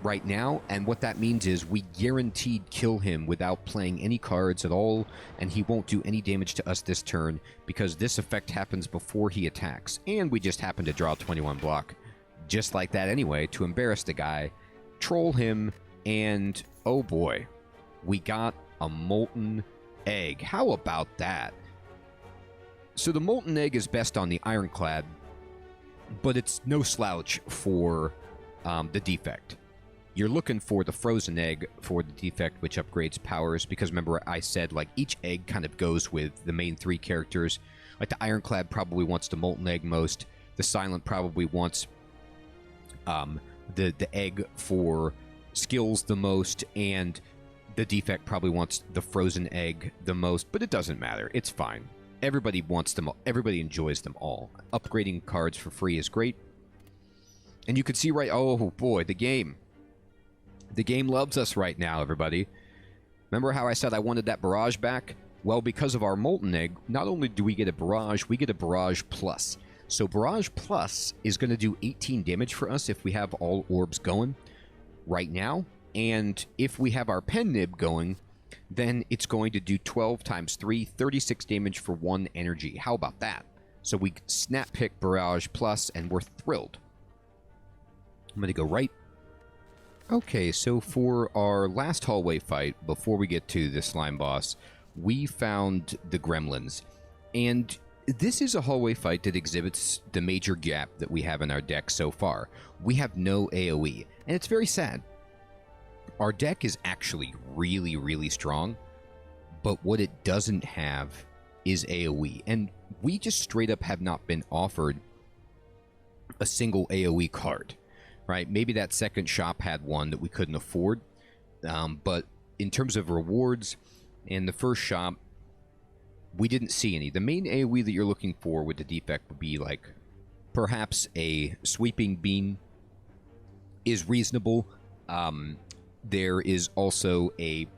right now. And what that means is we guaranteed kill him without playing any cards at all, and he won't do any damage to us this turn because this effect happens before he attacks. And we just happen to draw 21 block just like that anyway to embarrass the guy, troll him, and oh boy, we got a Molten Egg. How about that? So the Molten Egg is best on the Ironclad, but it's no slouch for the Defect. You're looking for the Frozen Egg for the Defect, which upgrades powers, because remember I said like each egg kind of goes with the main 3 characters. Like the Ironclad probably wants the Molten Egg most. The Silent probably wants the egg for skills the most, and the Defect probably wants the frozen egg the most, but it doesn't matter. It's fine. Everybody wants them all. Everybody enjoys them all. Upgrading cards for free is great. And you can see right... Oh, boy, the game. The game loves us right now, everybody. Remember how I said I wanted that barrage back? Well, because of our Molten Egg, not only do we get a barrage, we get a barrage plus. So barrage plus is going to do 18 damage for us if we have all orbs going right now. And if we have our pen nib going, then it's going to do 12 times 3, 36 damage for 1 energy. How about that? So we snap pick barrage plus, and we're thrilled. I'm going to go right. Okay, so for our last hallway fight, before we get to the slime boss, we found the Gremlins. And this is a hallway fight that exhibits the major gap that we have in our deck so far. We have no AoE, and it's very sad. Our deck is actually really, really strong, but what it doesn't have is AoE. And we just straight up have not been offered a single AoE card, right? Maybe that second shop had one that we couldn't afford, but in terms of rewards in the first shop, we didn't see any. The main AoE that you're looking for with the Defect would be like perhaps a sweeping beam is reasonable. There is also a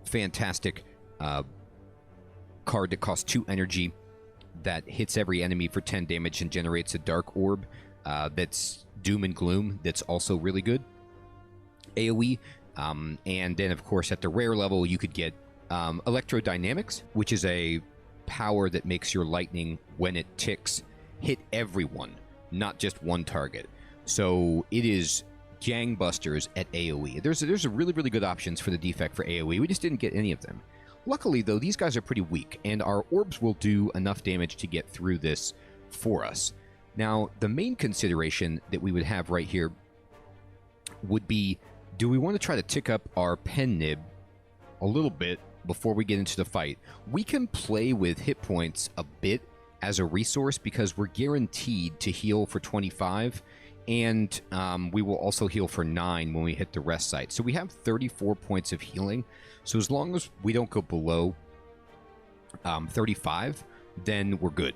fantastic card that costs 2 energy that hits every enemy for 10 damage and generates a dark orb that's doom and gloom. That's also really good AoE. And then, of course, at the rare level, you could get electrodynamics, which is a power that makes your lightning, when it ticks, hit everyone, not just one target. So it is gangbusters at AoE. There's a really, really good options for the Defect for AoE. We just didn't get any of them. Luckily, though, these guys are pretty weak, and our orbs will do enough damage to get through this for us. Now, the main consideration that we would have right here would be, do we want to try to tick up our pen nib a little bit before we get into the fight? We can play with hit points a bit as a resource because we're guaranteed to heal for 25, and we will also heal for 9 when we hit the rest site. So we have 34 points of healing. So as long as we don't go below 35, then we're good.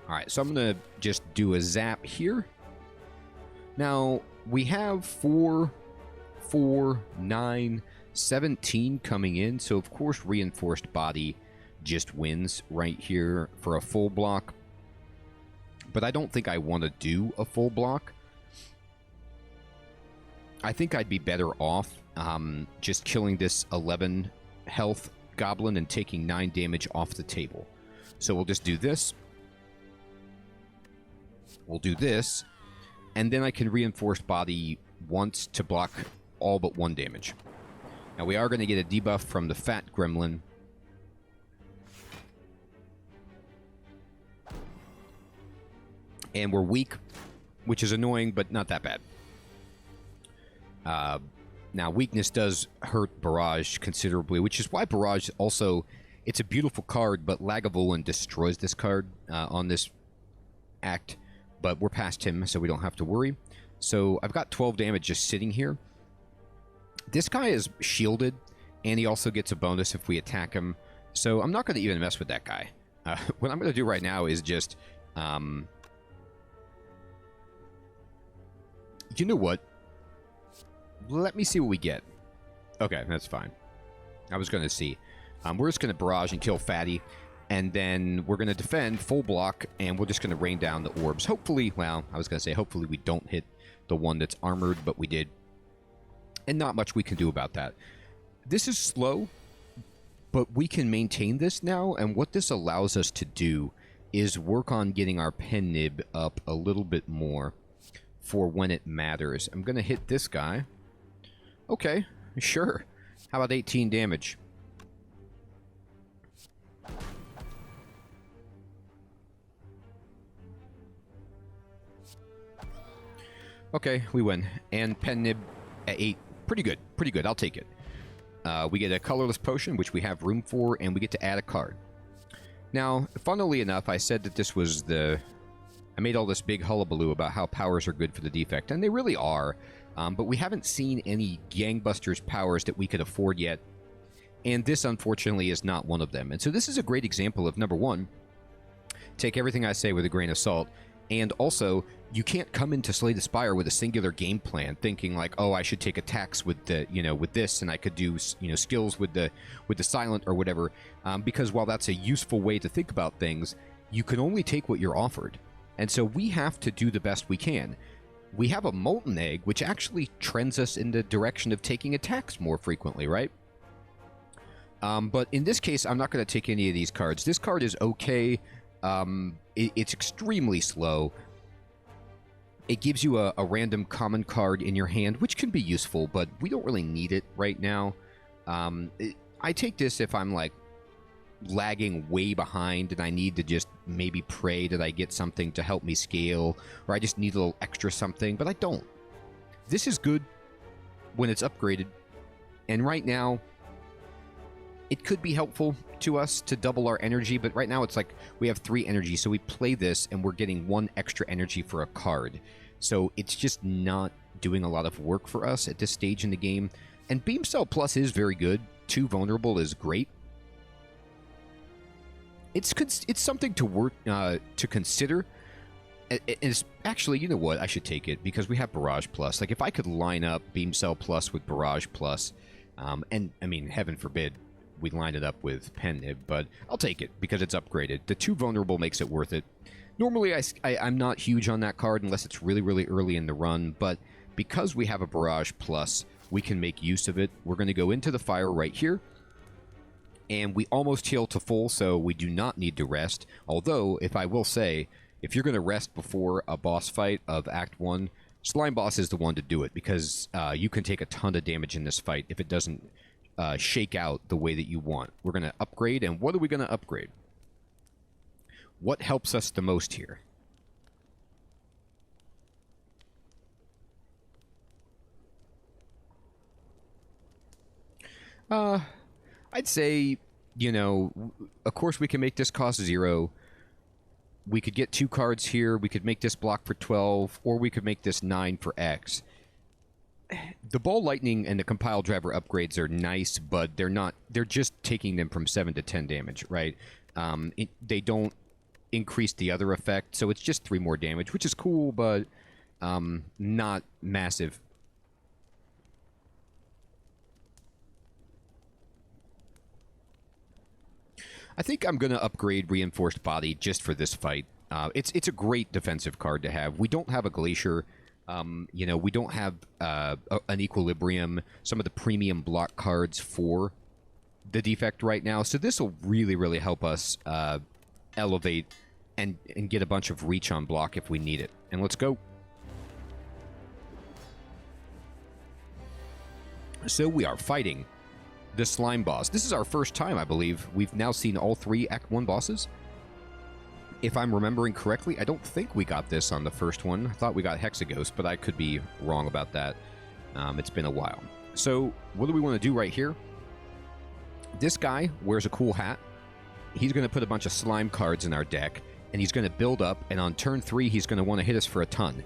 All right, so I'm going to just do a zap here. Now, we have 4, 9, 17 coming in. So, of course, Reinforced Body just wins right here for a full block. But I don't think I want to do a full block. I think I'd be better off just killing this 11 health goblin and taking 9 damage off the table. So we'll just do this. We'll do this. And then I can Reinforced Body once to block all but 1 damage. Now we are going to get a debuff from the fat gremlin. And we're weak, which is annoying, but not that bad. Now, weakness does hurt Barrage considerably, which is why Barrage also... It's a beautiful card, but Lagavulin destroys this card on this act. But we're past him, so we don't have to worry. So I've got 12 damage just sitting here. This guy is shielded, and he also gets a bonus if we attack him. So I'm not going to even mess with that guy. What I'm going to do right now is just... you know what? Let me see what we get. Okay, that's fine. I was going to see. We're just going to barrage and kill Fatty, and then we're going to defend full block, and we're just going to rain down the orbs. Hopefully, well, I was going to say hopefully we don't hit the one that's armored, but we did. And not much we can do about that. This is slow, but we can maintain this now, and what this allows us to do is work on getting our pen nib up a little bit more for when it matters. I'm going to hit this guy. Okay, sure. How about 18 damage? Okay, we win. And pen nib at 8. Pretty good. Pretty good. I'll take it. We get a colorless potion, which we have room for, and we get to add a card. Now, funnily enough, I said that this was the... I made all this big hullabaloo about how powers are good for the Defect, and they really are. But we haven't seen any gangbusters powers that we could afford yet. And this, unfortunately, is not one of them. And so this is a great example of, number one, take everything I say with a grain of salt. And also, you can't come into Slay the Spire with a singular game plan, thinking like, oh, I should take attacks with the, with this, and I could do, skills with the silent or whatever. Because while that's a useful way to think about things, you can only take what you're offered. And so we have to do the best we can. We have a Molten Egg, which actually trends us in the direction of taking attacks more frequently, right? But in this case, I'm not going to take any of these cards. This card is okay. It's extremely slow. It gives you a random common card in your hand, which can be useful, but we don't really need it right now. I take this if I'm, like, lagging way behind and I need to just maybe pray that I get something to help me scale, or I just need a little extra something, but I don't. This is good when it's upgraded, and right now it could be helpful to us to double our energy, but right now it's like we have 3 energy, so we play this and we're getting 1 extra energy for a card. So it's just not doing a lot of work for us at this stage in the game. And Beam Cell Plus is very good. 2 vulnerable is great. It's something to work to consider. It's actually, you know what? I should take it because we have Barrage Plus. Like if I could line up Beam Cell Plus with Barrage Plus, and I mean, heaven forbid we line it up with Pen Nib, but I'll take it because it's upgraded. The 2 vulnerable makes it worth it. Normally, I'm not huge on that card unless it's really, really early in the run, but because we have a Barrage Plus, we can make use of it. We're going to go into the fire right here, and we almost heal to full, so we do not need to rest. Although, if I will say, if you're going to rest before a boss fight of Act 1, Slime Boss is the one to do it, because you can take a ton of damage in this fight if it doesn't shake out the way that you want. We're going to upgrade, and what are we going to upgrade? What helps us the most here? I'd say, of course we can make this cost 0. We could get 2 cards here. We could make this block for 12, or we could make this 9 for X. The Ball Lightning and the Compile Driver upgrades are nice, but they're just taking them from 7 to 10 damage, right? They don't increase the other effect, so it's just 3 more damage, which is cool, but not massive. I think I'm going to upgrade Reinforced Body just for this fight. It's a great defensive card to have. We don't have a Glacier. We don't have an Equilibrium, some of the premium block cards for the Defect right now. So this will really, really help us elevate and get a bunch of reach on block if we need it. And let's go. So we are fighting the Slime Boss. This is our first time, I believe. We've now seen all 3 Act 1 bosses. If I'm remembering correctly, I don't think we got this on the first one. I thought we got Hexaghost, but I could be wrong about that. It's been a while. So what do we want to do right here? This guy wears a cool hat. He's going to put a bunch of slime cards in our deck, and he's going to build up, and on turn 3, he's going to want to hit us for a ton.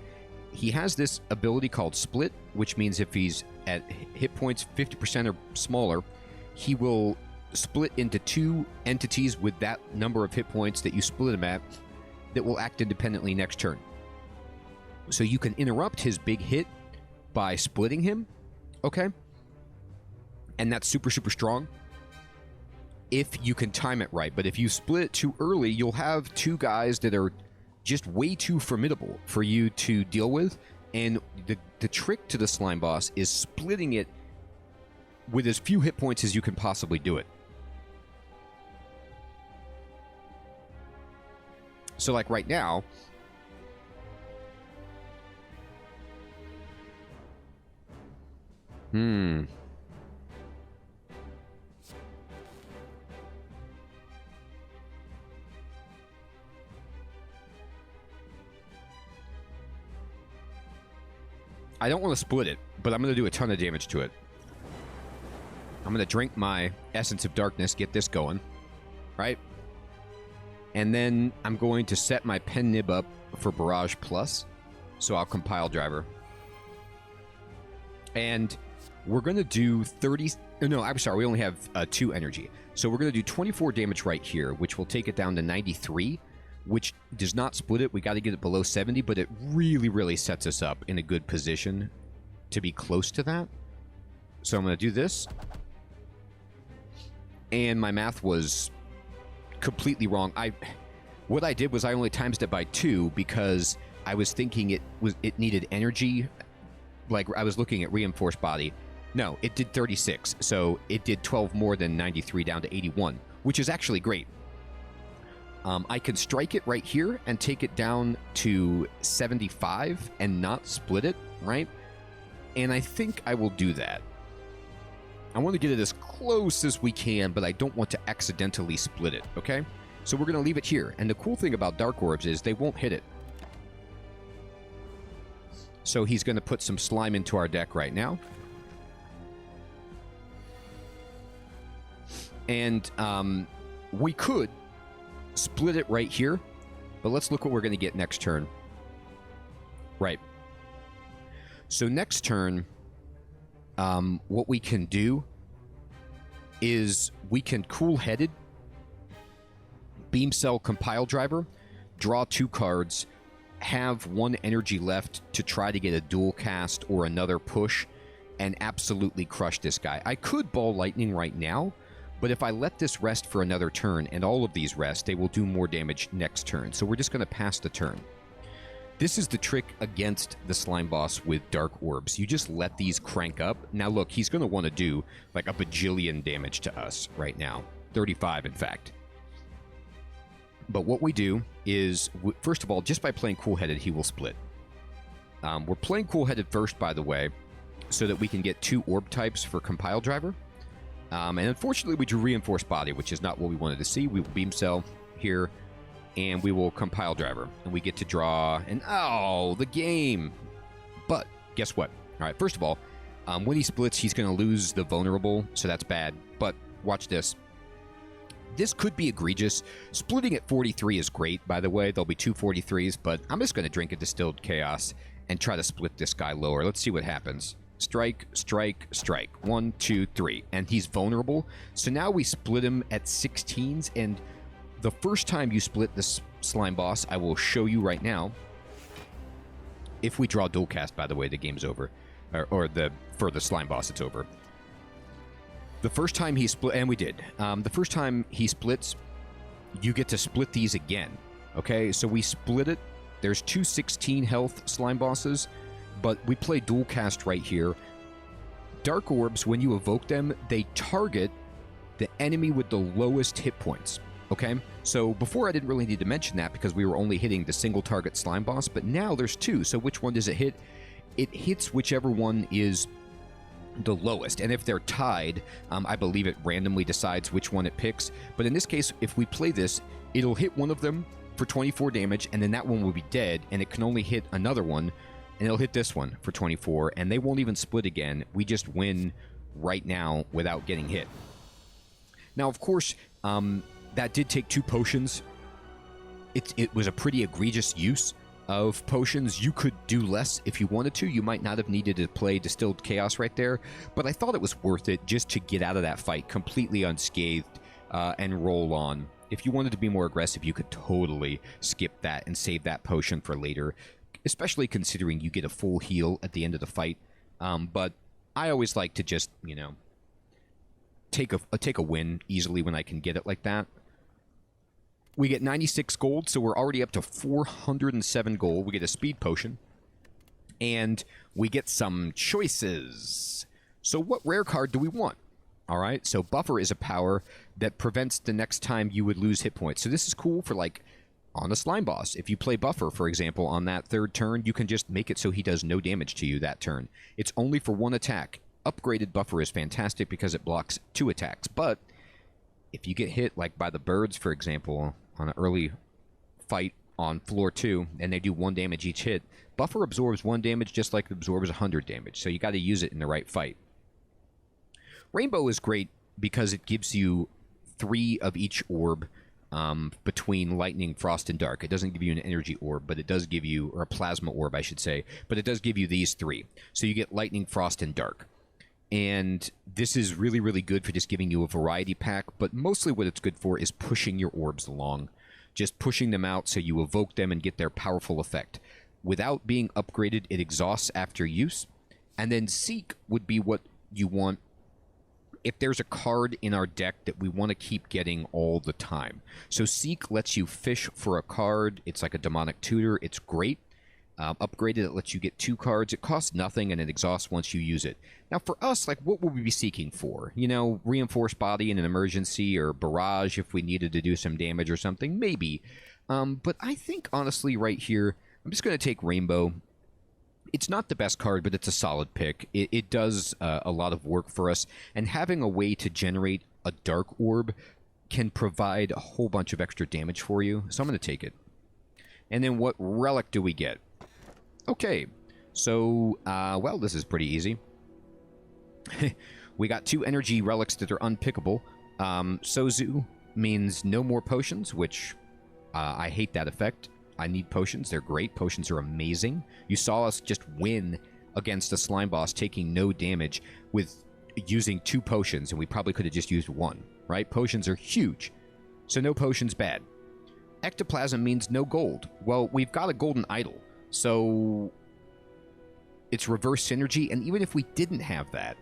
He has this ability called Split, which means if he's at hit points 50% or smaller, he will split into 2 entities with that number of hit points that you split him at that will act independently next turn. So you can interrupt his big hit by splitting him, okay? And that's super, super strong if you can time it right. But if you split it too early, you'll have 2 guys that are just way too formidable for you to deal with. And the trick to the Slime Boss is splitting it with as few hit points as you can possibly do it. So like right now, I don't want to split it, but I'm going to do a ton of damage to it. I'm going to drink my Essence of Darkness, get this going, right? And then I'm going to set my pen nib up for Barrage Plus. So I'll compile driver. And we're going to do 30... No, I'm sorry, we only have 2 energy. So we're going to do 24 damage right here, which will take it down to 93, which does not split it. We got to get it below 70, but it really, really sets us up in a good position to be close to that. So I'm going to do this. And my math was completely wrong. What I did was I only times it by 2 because I was thinking it needed energy. Like, I was looking at reinforced body. No, it did 36, so it did 12 more than 93 down to 81, which is actually great. I can strike it right here and take it down to 75 and not split it, right? And I think I will do that. I want to get it as close as we can, but I don't want to accidentally split it, okay? So we're going to leave it here. And the cool thing about Dark Orbs is they won't hit it. So he's going to put some slime into our deck right now. And we could split it right here, but let's look what we're going to get next turn. Right. So next turn, what we can do is we can cool-headed Beam Cell Compile Driver, draw 2 cards, have 1 energy left to try to get a dual cast or another push, and absolutely crush this guy. I could Ball Lightning right now, but if I let this rest for another turn, and all of these rest, they will do more damage next turn. So we're just going to pass the turn. This is the trick against the Slime Boss with Dark Orbs. You just let these crank up. Now look, he's going to want to do like a bajillion damage to us right now. 35, in fact. But what we do is, first of all, just by playing Cool-Headed, he will split. We're playing Cool-Headed first, by the way, so that we can get 2 orb types for Compile Driver. And unfortunately, we drew Reinforced Body, which is not what we wanted to see. We will Beam Cell here, and we will Compile Driver. And we get to draw, and oh, the game! But, guess what? All right, first of all, when he splits, he's going to lose the Vulnerable, so that's bad. But, watch this. This could be egregious. Splitting at 43 is great, by the way. There'll be 2 43s, but I'm just going to drink a Distilled Chaos and try to split this guy lower. Let's see what happens. Strike, strike, strike. 1, 2, 3. And he's vulnerable. So now we split him at 16s, and the first time you split this Slime Boss, I will show you right now. If we draw Dual Cast, by the way, the game's over. For the Slime Boss, it's over. The first time he split, and we did. The first time he splits, you get to split these again. Okay, so we split it. There's 2 16 health Slime Bosses, but we play Dual Cast right here. Dark Orbs, when you evoke them, they target the enemy with the lowest hit points. Okay, so before I didn't really need to mention that because we were only hitting the single target Slime Boss, but now there's 2. So which one does it hit? It hits whichever one is the lowest, and if they're tied, I believe it randomly decides which one it picks. But in this case, if we play this, it'll hit one of them for 24 damage, and then that one will be dead, and it can only hit another one, and it'll hit this one for 24, and they won't even split again. We just win right now without getting hit. Now, of course, that did take 2 potions. It was a pretty egregious use of potions. You could do less if you wanted to. You might not have needed to play Distilled Chaos right there, but I thought it was worth it just to get out of that fight completely unscathed and roll on. If you wanted to be more aggressive, you could totally skip that and save that potion for later, especially considering you get a full heal at the end of the fight. But I always like to just, you know, take a win easily when I can get it like that. We get 96 gold, so we're already up to 407 gold. We get a speed potion, and we get some choices. So what rare card do we want? All right, so Buffer is a power that prevents the next time you would lose hit points. So this is cool for, like, on a Slime Boss. If you play Buffer, for example, on that 3rd turn, you can just make it so he does no damage to you that turn. It's only for 1 attack. Upgraded Buffer is fantastic because it blocks 2 attacks, but if you get hit, like by the birds, for example, on an early fight on floor 2, and they do 1 damage each hit, Buffer absorbs 1 damage just like it absorbs 100 damage, so you got to use it in the right fight. Rainbow is great because it gives you 3 of each orb, between lightning, frost, and dark. It doesn't give you an energy orb, but it does give you, or a plasma orb, I should say, but it does give you these three. So you get lightning, frost, and dark. And this is really, really good for just giving you a variety pack, but mostly what it's good for is pushing your orbs along. Just pushing them out so you evoke them and get their powerful effect. Without being upgraded, it exhausts after use. And then Seek would be what you want if there's a card in our deck that we want to keep getting all the time. So Seek lets you fish for a card. It's like a demonic tutor. It's great. Upgraded, it lets you get 2 cards. It costs nothing, and it exhausts once you use it. Now, for us, like, what would we be seeking for? You know, Reinforced Body in an emergency, or Barrage if we needed to do some damage or something? Maybe. But I think, honestly, right here, I'm just going to take Rainbow. It's not the best card, but it's a solid pick. It does a lot of work for us, and having a way to generate a Dark Orb can provide a whole bunch of extra damage for you, so I'm going to take it. And then what relic do we get? Okay, so, well, this is pretty easy. We got 2 energy relics that are unpickable. Sozu means no more potions, which I hate that effect. I need potions. They're great. Potions are amazing. You saw us just win against a slime boss taking no damage with using 2 potions, and we probably could have just used 1, right? Potions are huge. So no potions bad. Ectoplasm means no gold. Well, we've got a golden idol. So it's reverse synergy, and even if we didn't have that,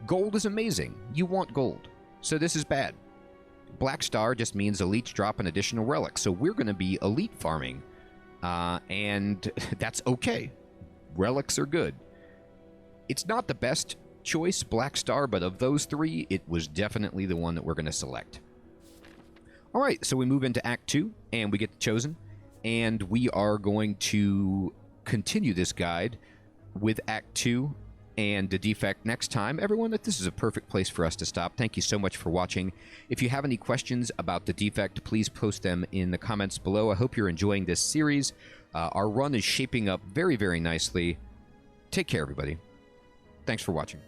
gold is amazing. You want gold. So this is bad. Black Star just means elites drop an additional relic, so we're going to be elite farming, and that's okay. Relics are good. It's not the best choice, Black Star, but of those 3, it was definitely the one that we're going to select. All right, so we move into Act 2, and we get the Chosen. And we are going to continue this guide with Act 2 and the Defect next time. Everyone, this is a perfect place for us to stop. Thank you so much for watching. If you have any questions about the Defect, please post them in the comments below. I hope you're enjoying this series. Our run is shaping up very, very nicely. Take care, everybody. Thanks for watching.